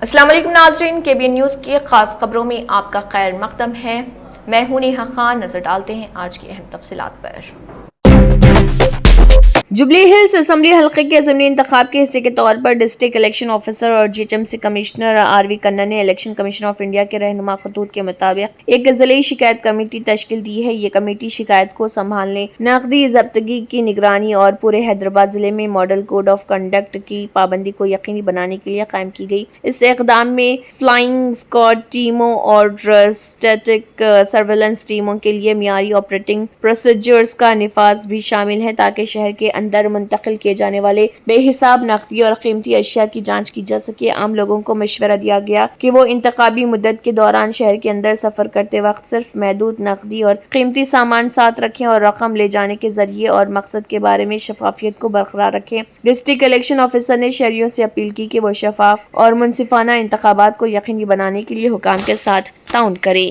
السلام علیکم ناظرین، KBN نیوز کی خاص خبروں میں آپ کا خیر مقدم ہے۔ میں ہوں نیہا خان۔ نظر ڈالتے ہیں آج کی اہم تفصیلات پر۔ جوبلی ہلز اسمبلی حلقے کے ضمنی انتخاب کے حصے کے طور پر ڈسٹرکٹ الیکشن آفیسر اور GHMC کمشنر RV کنہ نے الیکشن کمیشن آف انڈیا کے رہنما خطوط کے مطابق ایک ضلعی شکایت کمیٹی تشکیل دی ہے۔ یہ کمیٹی شکایت کو سنبھالنے، نقدی ضبطگی کی نگرانی اور پورے حیدرآباد ضلع میں ماڈل کوڈ آف کنڈکٹ کی پابندی کو یقینی بنانے کے لیے قائم کی گئی۔ اس اقدام میں فلائنگ اسکواڈ ٹیموں اور اسٹیٹک سرویلنس ٹیموں کے لیے معیاری آپریٹنگ پروسیجرز کا نفاذ بھی شامل ہے تاکہ شہر کے اندر منتقل کیے جانے والے بے حساب نقدی اور قیمتی اشیاء کی جانچ کی جا سکے۔ عام لوگوں کو مشورہ دیا گیا کہ وہ انتخابی مدت کے دوران شہر کے اندر سفر کرتے وقت صرف محدود نقدی اور قیمتی سامان ساتھ رکھیں اور رقم لے جانے کے ذریعے اور مقصد کے بارے میں شفافیت کو برقرار رکھیں۔ ڈسٹرکٹ الیکشن آفیسر نے شہریوں سے اپیل کی کہ وہ شفاف اور منصفانہ انتخابات کو یقینی بنانے کے لیے حکام کے ساتھ تعاون کریں۔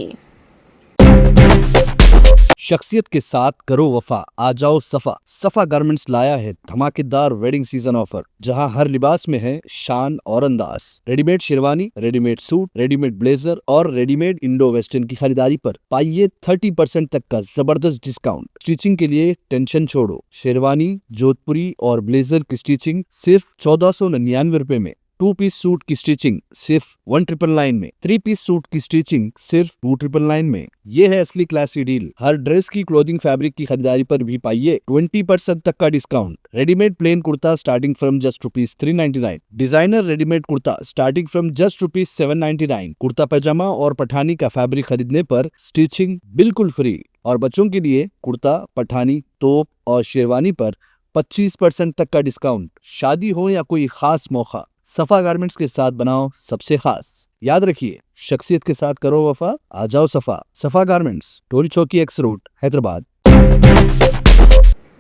شخصیت کے ساتھ کرو وفا، آ جاؤ صفا گارمنٹس لایا ہے دھماکے دار ویڈنگ سیزن آفر، جہاں ہر لباس میں ہے شان اور انداز۔ Ready made sherwani, ready made suit, ready made blazer اور ریڈی میڈ انڈو ویسٹرن کی خریداری پر پائیے 30% تک کا زبردست ڈسکاؤنٹ۔ اسٹیچنگ کے لیے ٹینشن چھوڑو، شیروانی، جودھ پوری اور بلیزر کی اسٹیچنگ صرف 1499 روپے میں، 2 پیس سوٹ کی اسٹیچنگ صرف 1999 میں، 3 پیس سوٹ کی اسٹیچنگ صرف 2999 میں۔ یہ ہے اصلی کلاسی ڈیل۔ ہر ڈریس کی کلودنگ فیبرک کی خریداری پر بھی پائیے 20% تک کا ڈسکاؤنٹ۔ ریڈی میڈ پلین کرتا starting from just ₹399، designer ready made کرتا سٹارٹنگ فرام جسٹ ₹799۔ کرتا پیجامہ اور پٹھانی کا فیبرک خریدنے پر اسٹیچنگ بالکل فری، اور بچوں کے لیے کرتا، پٹھانی، توپ اور شیروانی پر 25% تک کا ڈسکاؤنٹ۔ شادی ہو یا کوئی خاص موقع، صفا گارمنٹس کے ساتھ بناؤ سب سے خاص۔ یاد رکھیے، شخصیت کے ساتھ کرو وفا، آ جاؤ صفا گارمنٹس، ٹوری چوکی ایکس روڈ، حیدرآباد۔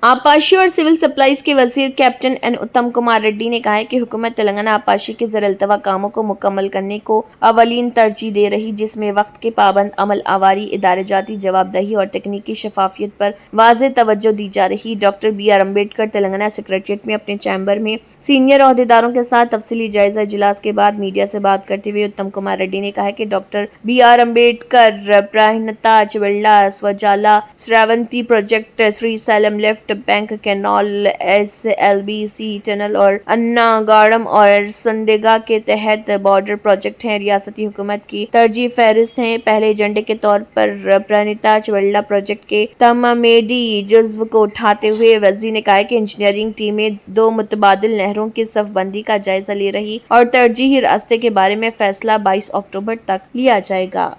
آبپاشی اور سول سپلائز کے وزیر کیپٹن این اتم کمار ریڈی نے کہا ہے کہ حکومت تلنگانہ آبپاشی کے زیر التوا کاموں کو مکمل کرنے کو اولین ترجیح دے رہی، جس میں وقت کے پابند عمل آوری، ادارہ جاتی جواب دہی اور تکنیکی شفافیت پر واضح توجہ دی جا رہی۔ Doctor BR Ambedkar Telangana secretariat میں اپنے چیمبر میں سینئر عہدیداروں کے ساتھ تفصیلی جائزہ اجلاس کے بعد میڈیا سے بات کرتے ہوئے اتم کمار ریڈی نے کہا کہ doctor BR Ambedkar Pranahita Chevella Sujala Sravanthi project, Sri Sailam left bank canal, SLBC tunnel اور انا گاڑم اور سنڈیگا کے تحت بارڈر پروجیکٹ ہیں، ریاستی حکومت کی ترجیح فہرست ہیں۔ پہلے ایجنڈے کے طور پر پرانیتا چویلہ پروجیکٹ کے تمامیڈی جزو کو اٹھاتے ہوئے وزیر نے کہا کہ انجینئرنگ ٹیمیں 2 متبادل نہروں کی صف بندی کا جائزہ لے رہی اور ترجیحی راستے کے بارے میں فیصلہ 22 اکتوبر تک لیا جائے گا۔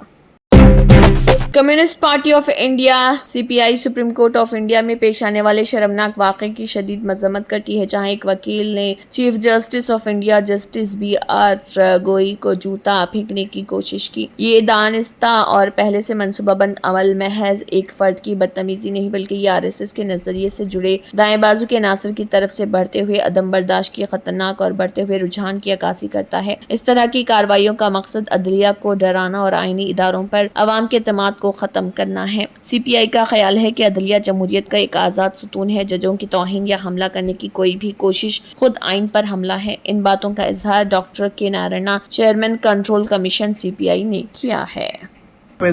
Communist Party of India CPI Supreme Court of India میں پیش آنے والے شرمناک واقعے کی شدید مذمت کرتی ہے، جہاں ایک وکیل نے chief justice of India justice BR گوئی کو جوتا پھینکنے کی کوشش کی۔ یہ دانستہ اور پہلے سے منصوبہ بند عمل محض ایک فرد کی بدتمیزی نہیں بلکہ یہ RSS کے نظریے سے جڑے دائیں بازو کے عناصر کی طرف سے بڑھتے ہوئے عدم برداشت کی خطرناک اور بڑھتے ہوئے رجحان کی عکاسی کرتا ہے۔ اس طرح کی کارروائیوں کا مقصد عدلیہ کو ڈرانا اور آئینی اداروں پر عوام کے اعتماد کو ختم کرنا ہے۔ CPI کا خیال ہے کہ عدلیہ جمہوریت کا ایک آزاد ستون ہے۔ ججوں کی توہین یا حملہ کرنے کی کوئی بھی کوشش خود آئین پر حملہ ہے۔ ان باتوں کا اظہار ڈاکٹر کے Narayana, chairman control commission CPI نے کیا ہے۔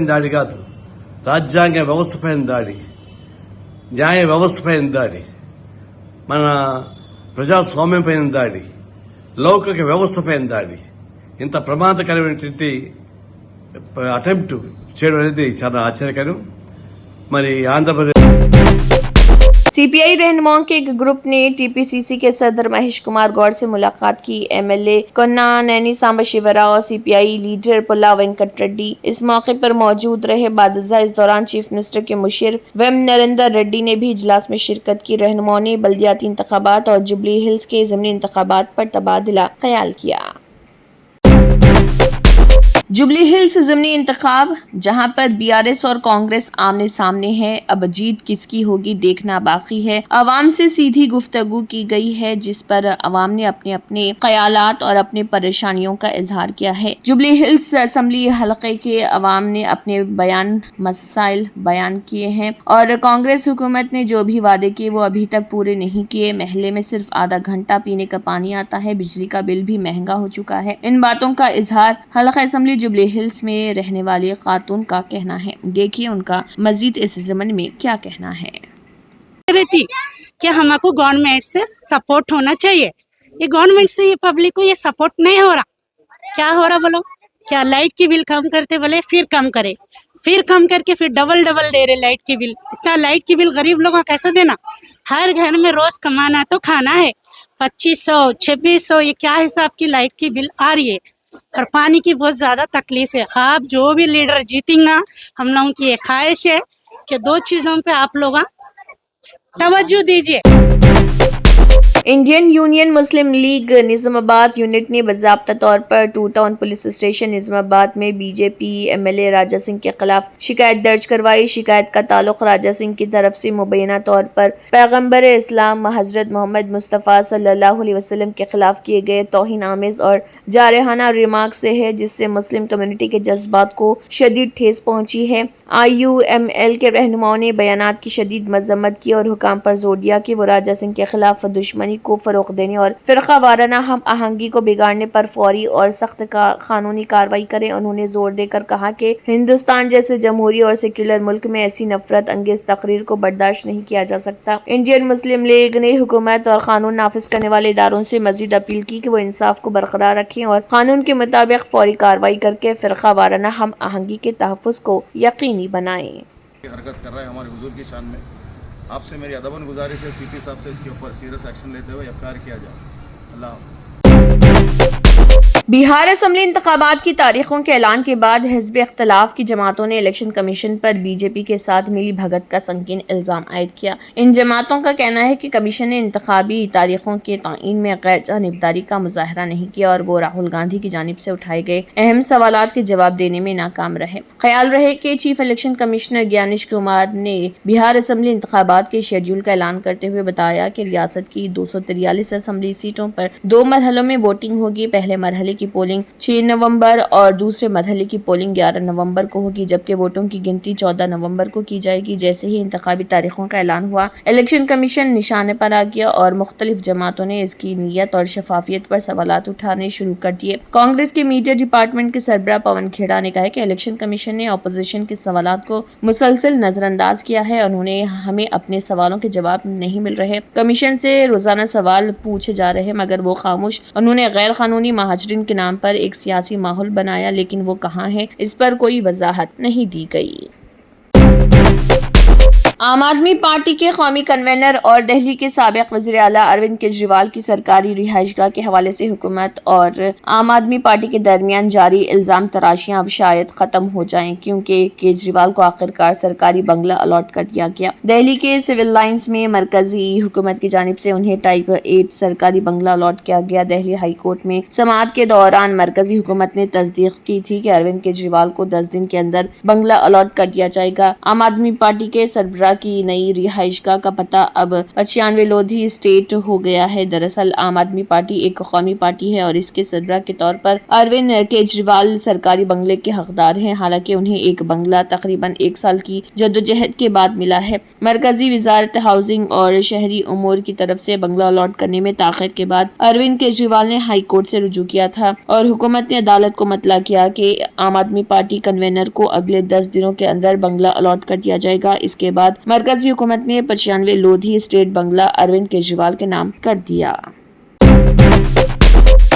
దాడి కాదు, రాజ్యాంగ వ్యవస్థ పైన దాడి, న్యాయ వ్యవస్థ పైన దాడి, మన ప్రజాస్వామ్యం పైన దాడి, లౌకిక వ్యవస్థ పైన దాడి, ఇంత ప్రమాదకరమైనటువంటి అటెంప్ట్ చేయడం అనేది చాలా ఆశ్చర్యకరం। మరి ఆంధ్రప్రదేశ్ CPI رہنماؤں کے ایک گروپ نے TPCC کے صدر مہیش کمار گوڑ سے ملاقات کی۔ MLA کنا نینی سامبا شیورا اور CPI لیڈر پلا وینکٹ ریڈی اس موقع پر موجود رہے۔ بعد ازاں اس دوران چیف منسٹر کے مشیر ویم نریندر ریڈی نے بھی اجلاس میں شرکت کی۔ رہنماؤں نے بلدیاتی انتخابات اور جوبلی ہلز کے ضمنی انتخابات پر تبادلہ خیال کیا۔ जुबली हिल्स ज़िमनी इंतखाब, जहां पर बीआरएस और कांग्रेस आमने सामने है, अब जीत किसकी होगी देखना बाकी है। अवाम से सीधी गुफ्तगू की गई है, जिस पर अवाम ने अपने अपने ख्यालात और अपने परेशानियों का इजहार किया है। जुबली हिल्स असम्बली हलके के अवाम ने अपने मसाइल बयान किए हैं और कांग्रेस हुकूमत ने जो भी वादे किए वो अभी तक पूरे नहीं किए। महल्ले में सिर्फ आधा घंटा पीने का पानी आता है, बिजली का बिल भी महंगा हो चुका है। इन बातों का इजहार हलका असम्बली जुबली हिल्स में रहने वाली खातून का कहना है। देखिए उनका मजीद इस ज़मन में क्या कहना है। रहती कि हमको गवर्नमेंट से सपोर्ट होना चाहिए। ये गवर्नमेंट से ये पब्लिक को ये सपोर्ट नहीं हो रहा। क्या हो रहा बोलो? क्या लाइट की बिल कम करते बोले, फिर कम करे, फिर कम करके फिर डबल दे रहे लाइट की बिल। इतना लाइट की बिल गरीब लोगों को कैसे देना? हर घर में रोज कमाना तो खाना है। 2500 2600 ये क्या हिसाब की लाइट की बिल आ रही है। और पानी की बहुत ज्यादा तकलीफ है। आप जो भी लीडर जीतेंगे, हम लोगों की ये ख्वाहिश है कि दो चीजों पे आप लोग तवज्जो दीजिए। Indian Union Muslim League Nizamabad unit ने बाज़ाब्ता तौर पर two town police station Nizamabad में बीजेपी एमएलए राजा सिंह के खिलाफ शिकायत दर्ज करवाई। शिकायत का ताल्लुक राजा सिंह की तरफ से मुबैना तौर पर पैगंबर इस्लाम हजरत मोहम्मद मुस्तफ़ा सल्लल्लाहु अलैहि वसल्लम के खिलाफ किए गए तौहीन आमेज और जारहाना रिमार्क से है, जिससे मुस्लिम कम्युनिटी के जज्बात को शदीद ठेस पहुंची है। IUML के रहनुमाओं ने बयानात की शदीद मजम्मत की और हुकाम पर जोर दिया कि वो राजा सिंह के खिलाफ दुश्मनी को फरोग देने और फिरका वाराना हम आहंगी को बिगाड़ने पर फौरी और सख्त कानूनी कार्रवाई करें। उन्होंने जोर देकर कहा कि हिंदुस्तान जैसे जमहूरी और सेक्युलर मुल्क में ऐसी नफरत अंगेज तकरीर को बर्दाश्त नहीं किया जा सकता। इंडियन मुस्लिम लीग ने हुकूमत और कानून नाफिज करने वाले इदारों से मजीद अपील की कि वो इंसाफ को बरकरार रखें और कानून के मुताबिक फौरी कार्रवाई करके फिरका वाराना हम आहंगी के तहफ़्फ़ुज़ को यकीनी बनाएं। हरकत कर रहा है हमारे हुजूर की शान में। आपसे मेरी अदबन गुजारिश है सीपी साहब से इसके ऊपर सीरियस एक्शन लेते हुए एफआईआर किया जाए। अल्लाह। बिहार असम्बली इंतखाबात की तारीखों के ऐलान के बाद हिज़्ब इख्तिलाफ की जमातों ने इलेक्शन कमीशन पर बीजेपी के साथ मिली भगत का संगीन इल्ज़ाम आयद किया। इन जमातों का कहना है कि कमीशन ने इंतखाबी तारीखों के तयन में गैर जानिबदारी का मुजाहरा नहीं किया और वो राहुल गांधी की जानिब से उठाए गए अहम सवालात के जवाब देने में नाकाम रहे। ख्याल रहे कि chief election commissioner Gyanesh Kumar ने बिहार असम्बली इंतखाबात के शेड्यूल का ऐलान करते हुए बताया कि रियासत की 243 असम्बली सीटों पर 2 मरहलों में वोटिंग होगी। पहले मरहले की पोलिंग 6 नवंबर और दूसरे मरहले की पोलिंग 11 नवंबर को होगी, जबकि वोटों की गिनती 14 नवंबर को की जाएगी। जैसे ही इंतखाबी तारीखों का ऐलान हुआ, इलेक्शन कमीशन निशाने पर आ गया और मुख्तलिफ जमातों ने इसकी नीयत और शफाफियत पर सवालात उठाने शुरू कर दिए। कांग्रेस के मीडिया डिपार्टमेंट के सरबराह पवन खेड़ा ने कहा कि इलेक्शन कमीशन ने अपोजिशन के सवालात को मुसलसल नजरअंदाज किया है। उन्होंने हमें अपने सवालों के जवाब नहीं मिल रहे। कमीशन से रोजाना सवाल पूछे जा रहे मगर वो खामोश। उन्होंने गैर कानूनी महाजरीन के नाम पर एक सियासी माहौल बनाया, लेकिन वो कहाँ है, इस पर कोई वजाहत नहीं दी गई। आम आदमी पार्टी के कौमी कन्वेनर और दिल्ली के साबिक वज़ीर आला अरविंद केजरीवाल की सरकारी रिहाइशगाह के हवाले से हुकूमत और आम आदमी पार्टी के दरमियान जारी इल्ज़ाम तराशियां अब शायद ख़त्म हो जाएं, क्योंकि केजरीवाल को आखिरकार सरकारी बंगला अलॉट कर दिया गया। दिल्ली के सिविल लाइंस में मरकजी हुकूमत की जानिब से उन्हें टाइप 8 सरकारी बंगला अलॉट किया गया। दिल्ली हाई कोर्ट में समाअत के दौरान मरकजी हुकूमत ने तस्दीक की थी कि अरविंद केजरीवाल को 10 दिन के अंदर बंगला अलॉट कर दिया जाएगा। आम आदमी पार्टी के सरबराह की नई रिहाइशगाह का पता अब 95 लोधी स्टेट हो गया है। दरअसल आम आदमी पार्टी एक कौमी पार्टी है और इसके सरबराह के तौर पर अरविंद केजरीवाल सरकारी बंगले के हकदार हैं। हालांकि उन्हें एक बंगला तकरीबन 1 साल की जद्दोजहद के बाद मिला है। मरकजी वजारत हाउसिंग और शहरी उमूर की तरफ से बंगला अलॉट करने में ताखिर के बाद अरविंद केजरीवाल ने हाई कोर्ट से रुजू किया था और हुकूमत ने अदालत को मतला किया कि आम आदमी पार्टी कन्वेनर को अगले 10 दिनों के अंदर बंगला अलॉट कर दिया जाएगा। इसके बाद मरकजी हुकूमत ने 95 लोधी स्टेट बंगला अरविंद केजरीवाल के नाम कर दिया।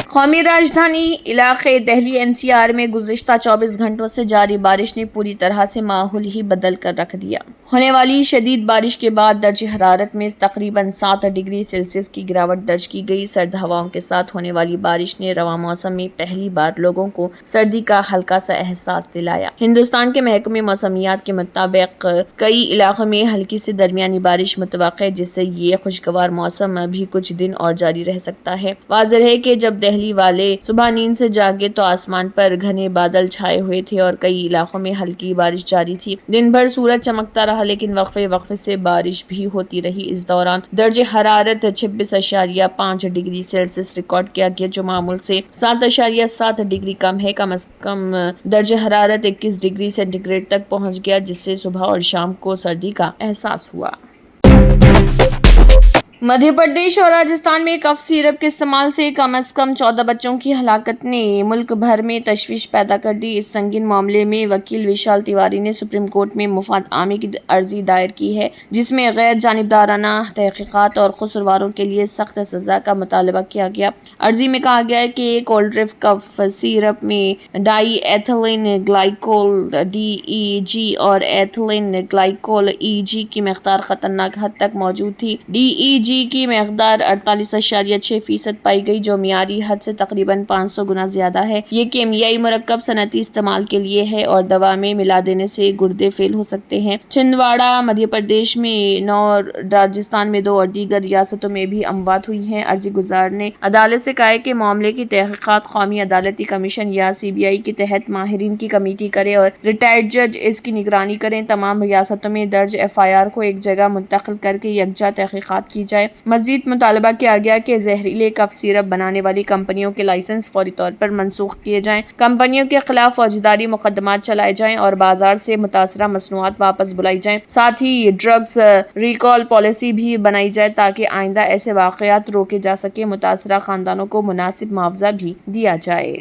कौमी राजधानी इलाके दिल्ली NCR में गुज़िश्ता 24 घंटों से जारी बारिश ने पूरी तरह से माहौल ही बदल कर रख दिया। होने वाली शदीद बारिश के बाद दर्ज हरारत में तकरीबन 7 डिग्री सेल्सियस की गिरावट दर्ज की गई। सर्द हवाओं के साथ होने वाली बारिश ने रवां मौसम में पहली बार लोगों को सर्दी का हल्का सा एहसास दिलाया। हिंदुस्तान के महकमे मौसमियात के मुताबिक कई इलाकों में हल्की से दरमियानी बारिश मुतवक्के है, जिससे ये खुशगवार मौसम भी कुछ दिन और जारी रह सकता है। वाज़ेह है कि जब दिल्ली दिल्ली वाले सुबह नींद से जागे तो आसमान पर घने बादल छाए हुए थे और कई इलाकों में हल्की बारिश जारी थी। दिन भर सूरज चमकता रहा, लेकिन वक्फे वक्फे से बारिश भी होती रही। इस दौरान दर्जे हरारत 26.5 डिग्री सेल्सियस रिकॉर्ड किया गया, जो मामूल से 7.7 डिग्री कम है। कम से कम दर्जे हरारत 21 डिग्री सेंटीग्रेड तक पहुंच गया, जिससे सुबह और शाम को सर्दी का एहसास हुआ। मध्य प्रदेश और राजस्थान में कफ सिरप के इस्तेमाल से कम 14 बच्चों की हलाकत ने मुल्क भर में तशवीश पैदा कर दी। इस संगीन मामले में वकील विशाल तिवारी ने सुप्रीम कोर्ट में मुफाद आमी की अर्जी दायर की है, जिसमें गैर जानिबदाराना तहकीकात और कसूरवारों के लिए सख्त सजा का मुतालबा किया गया। अर्जी में कहा गया है कि कोल्ड्रिफ कफ सिरप में डाई एथिलीन ग्लाइकोल DEG और एथिलीन ग्लाइकोल EG की मकदार खतरनाक हद तक मौजूद थी। DEG की मकदार 48.6% पाई गई, जो मियारी हद से तकरीबन 500 गुना ज्यादा है। ये केमियाई मुरक्कब सनती इस्तेमाल के लिए है और दवा में मिला देने से गुर्दे फेल हो सकते हैं। छिंदवाड़ा मध्य प्रदेश में 9, राजस्थान में 2 और दीगर रियासतों में भी अमवात हुई हैं। अर्जी गुजार ने अदालत से कहा है कि मामले की तहकीकात कौमी अदालती कमीशन या CBI के तहत माहिरीन की कमेटी करे और रिटायर्ड जज इसकी निगरानी करें। तमाम रियासतों में दर्ज FIR को एक जगह मुंतकिल करके यकजा तहकीकात की जाए। मजीद मुतालबा किया गया कि जहरीले कफ सिरप बनाने वाली कंपनियों के लाइसेंस फौरी तौर पर मनसूख किए जाएं, कंपनियों के खिलाफ फौजदारी मुकदमात चलाए जाएं और बाजार से मुतासरा मसनूआत वापस बुलाई जाएं। साथ ही ड्रग्स रिकॉल पॉलिसी भी बनाई जाए ताकि आइंदा ऐसे वाकयात रोके जा सके। मुतासरा खानदानों को मुनासिब मुआवजा भी दिया जाए।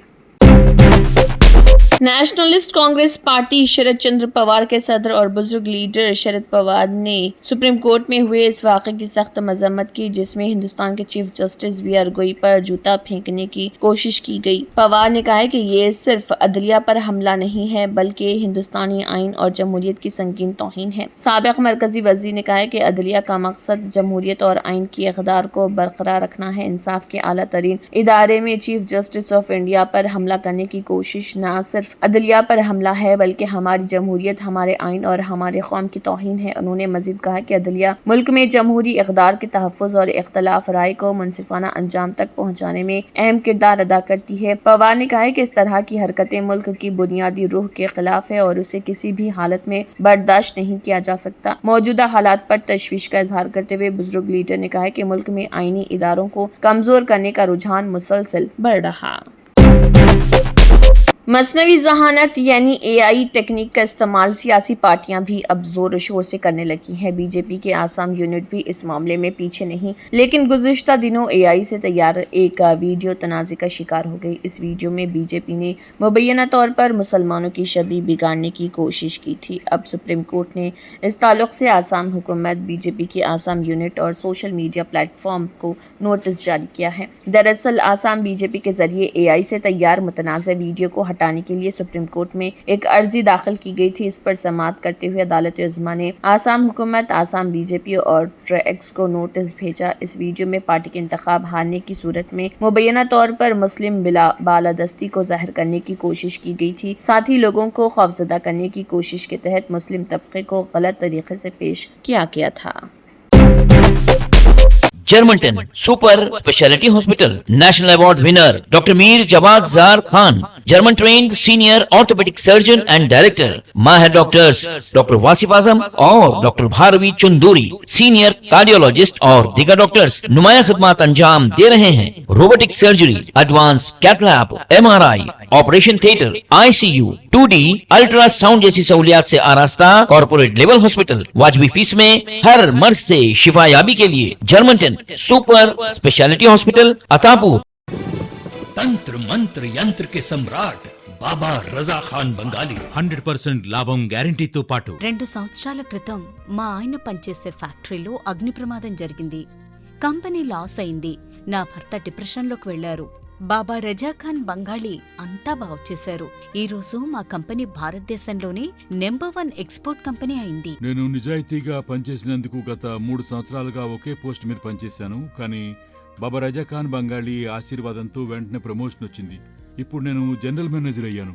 नेशनलिस्ट कांग्रेस पार्टी शरद चंद्र पवार के सदर और बुजुर्ग लीडर शरद पवार ने सुप्रीम कोर्ट में हुए इस वाक़े की सख्त मजम्मत की, जिसमें हिंदुस्तान के चीफ जस्टिस BR गोई पर जूता फेंकने की कोशिश की गई। पवार ने कहा है कि ये सिर्फ अदलिया पर हमला नहीं है, बल्कि हिंदुस्तानी आइन और जमहूरियत की संगीन तौहीन है। साबिक मरकजी वज़ीर ने कहा है कि अदलिया का मकसद जमहूरियत और आइन की इक़्तिदार को बरकरार रखना है। इंसाफ के आला तरीन इदारे में चीफ जस्टिस ऑफ इंडिया पर हमला करने की कोशिश न सिर्फ अदलिया पर हमला है, बल्कि हमारी जमहूरियत, हमारे आइन और हमारे कौम की तौहीन है। उन्होंने मजीद कहा कि अदलिया मुल्क में जमहूरी इक़्तिदार के तहफ़्फ़ुज़ और इख्तलाफ राय को मुनसिफाना अंजाम तक पहुँचाने में अहम किरदार अदा करती है। पवार ने कहा है कि इस तरह की हरकतें मुल्क की बुनियादी रूह के खिलाफ है और उसे किसी भी हालत में बर्दाश्त नहीं किया जा सकता। मौजूदा हालात पर तशवीश का इजहार करते हुए बुजुर्ग लीडर ने कहा है कि मुल्क में आइनी इदारों को कमजोर करने का रुझान मुसलसल बढ़ रहा। मसनवी ज़हानत यानी AI टेक्निक का इस्तेमाल सियासी पार्टियां भी अब जोर शोर से करने लगी हैं। बीजेपी के आसाम यूनिट भी इस मामले में पीछे नहीं, लेकिन गुज़िश्ता दिनों AI से तैयार एक वीडियो तनाज़े का शिकार हो गई। इस वीडियो में बीजेपी ने मुबैना तौर पर मुसलमानों की छवि बिगाड़ने की कोशिश की थी। अब सुप्रीम कोर्ट ने इस ताल्लुक से आसाम हुकूमत, बीजेपी की आसाम यूनिट और सोशल मीडिया प्लेटफॉर्म को नोटिस जारी किया है। दरअसल आसाम बीजेपी के जरिए AI से तैयार मुतनाज़ वीडियो को हटाने के लिए सुप्रीम कोर्ट में एक अर्जी दाखिल की गई थी। इस पर समाअत करते हुए अदालत उज़्मा ने आसाम हुकूमत, आसाम बीजेपी और ट्रेक्स को नोटिस भेजा। इस वीडियो में पार्टी के इंतखाब हारने की सूरत में मुबैना तौर पर मुस्लिम बालादस्ती को जाहिर करने की कोशिश की गई थी। साथ ही लोगों को खौफजदा करने की कोशिश के तहत मुस्लिम तबके को गलत तरीके से पेश किया गया था। Germanten super speciality hospital national award winner doctor Mir Jawad Zar Khan, German trained senior orthopaedic surgeon and director, माहिर डॉक्टर्स डॉक्टर वासिफ आजम और doctor Bharavi Chunduri, senior cardiologist और दीगर डॉक्टर्स नुमाया खिदमत अंजाम दे रहे हैं। Robotic surgery, advance cath lab, MRI, operation theatre, ICU, 2D ultrasound जैसी सहूलियात से आरास्ता कॉर्पोरेट लेवल हॉस्पिटल, वाजबी फीस में हर मर्ज से शिफायाबी के लिए Germanton super speciality hospital Attapur. तंत्र मंत्र यंत्र के सम्राट బాబా రజా ఖాన్ బంగాలి 100% లాభం గ్యారెంటీతో పాటు 2 సంవత్సరాల క్రితం మా ఆయన పనిచేసే ఫ్యాక్టరీలో అగ్ని ప్రమాదం జరిగింది. కంపెనీ లాస్ అయింది. నా భర్త డిప్రెషన్లోకి వెళ్లారు. బాబా రజా ఖాన్ బంగాళీ అంతా బాగు చేశారు. ఈ రోజు మా కంపెనీ భారతదేశంలోనే నెంబర్ 1 ఎక్స్పోర్ట్ కంపెనీ అయింది. నేను నిజాయితీగా పనిచేసినందుకు గత 3 సంవత్సరాలుగా ఒకే పోస్ట్ మీద పనిచేశాను. కానీ బాబా రజా ఖాన్ బంగాళీ ఆశీర్వాదంతో వెంటనే ప్రమోషన్ వచ్చింది. ఇప్పుడు నేను జనరల్ మేనేజర్ అయ్యాను.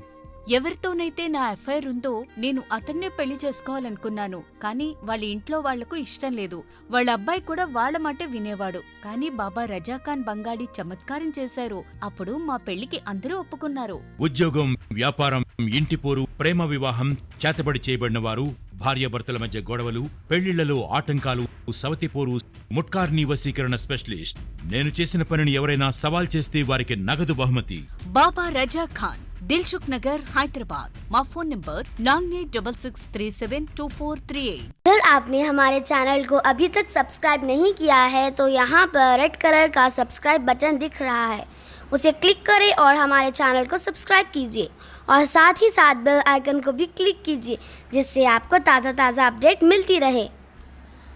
ఎవరితోనైతే నా ఎఫ్ఐఆర్ ఉందో నేను అతన్నే పెళ్లి చేసుకోవాలనుకున్నాను. కానీ వాళ్ళ ఇంట్లో వాళ్లకు ఇష్టం లేదు. వాళ్ళ అబ్బాయి కూడా వాళ్ళ మాటే వినేవాడు. కానీ బాబా రజాఖాన్ బంగాళీ చమత్కారం చేశారు. అప్పుడు మా పెళ్లికి అందరూ ఒప్పుకున్నారు. ఉద్యోగం, వ్యాపారం, ఇంటి పోరు, ప్రేమ వివాహం, చేతబడి చేయబడిన వారు, భార్యాభర్తల మధ్య గొడవలు, పెళ్లిళ్లలో ఆటంకాలు, సవతిపోరు, ముట్కార్నీ వశీకరణ స్పెషలిస్ట్. నేను చేసిన పనిని ఎవరైనా సవాల్ చేస్తే వారికి నగదు బహుమతి. బాబా రజాఖాన్, दिलसुख नगर, हैदराबाद। माँ फोन नंबर 9866372438। अगर आपने हमारे चैनल को अभी तक सब्सक्राइब नहीं किया है तो यहाँ पर रेड कलर का सब्सक्राइब बटन दिख रहा है, उसे क्लिक करें और हमारे चैनल को सब्सक्राइब कीजिए और साथ ही साथ बेल आइकन को भी क्लिक कीजिए, जिससे आपको ताज़ा अपडेट मिलती रहे।